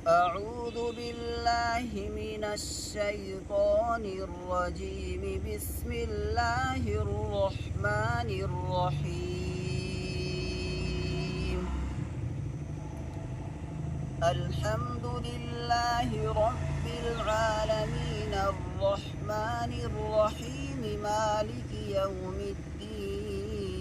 أعوذ بالله من الشيطان الرجيم. بسم الله الرحمن الرحيم. الحمد لله رب العالمين الرحمن الرحيم مالك يوم الدين.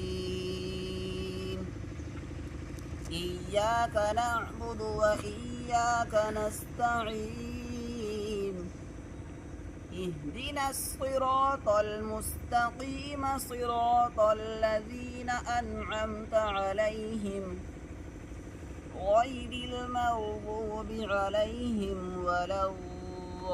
إياك نعبد وإياك نستعين. اهدنا الصراط المستقيم صراط الذين أنعمت عليهم غير المغضوب عليهم ولا الضالين.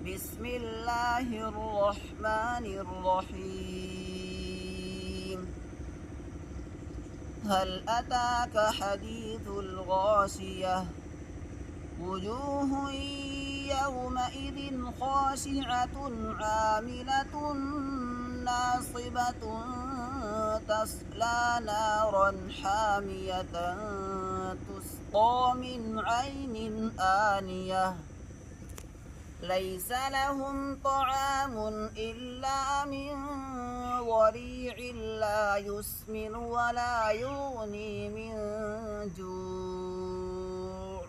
بسم الله الرحمن الرحيم. هل أتاك حديث الغاشية؟ وجوه يومئذ خاشعة عاملة ناصبة تصلى نارا حامية تسقى من عين آنية ليس لهم طعام إلا من ضريع لا يسمن ولا يغني من جوع.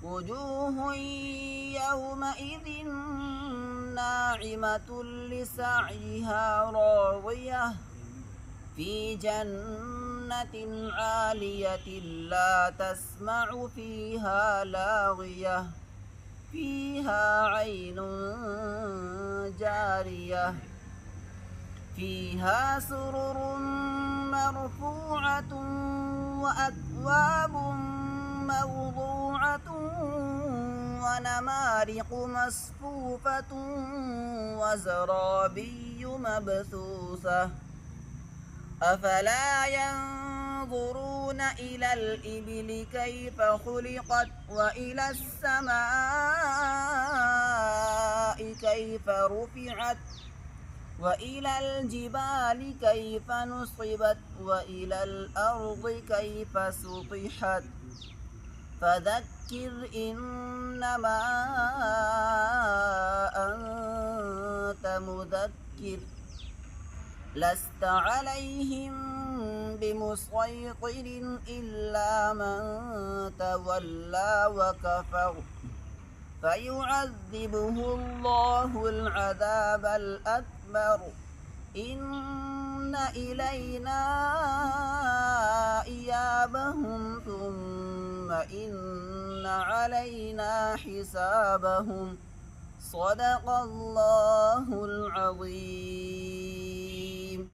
وجوه يومئذ ناعمة لسعيها راضية في جنة عالية لا تسمع فيها لاغية فيها عين جارية فيها سرر مرفوعة وأكواب موضوعة ونمارق مصفوفة وزرابي مبثوثة. أفلا ينظرون إلى الإبل كيف خلقت وإلى السماء كيف رفعت وإلى الجبال كيف نصبت وإلى الأرض كيف سطحت. فذكر إنما أنت مذكر لست عليهم بمسيطر إلا من تولى وكفر فيعذبه الله العذاب الأكبر. إن إلينا إيابهم ثم إن علينا حسابهم. صدق الله العظيم.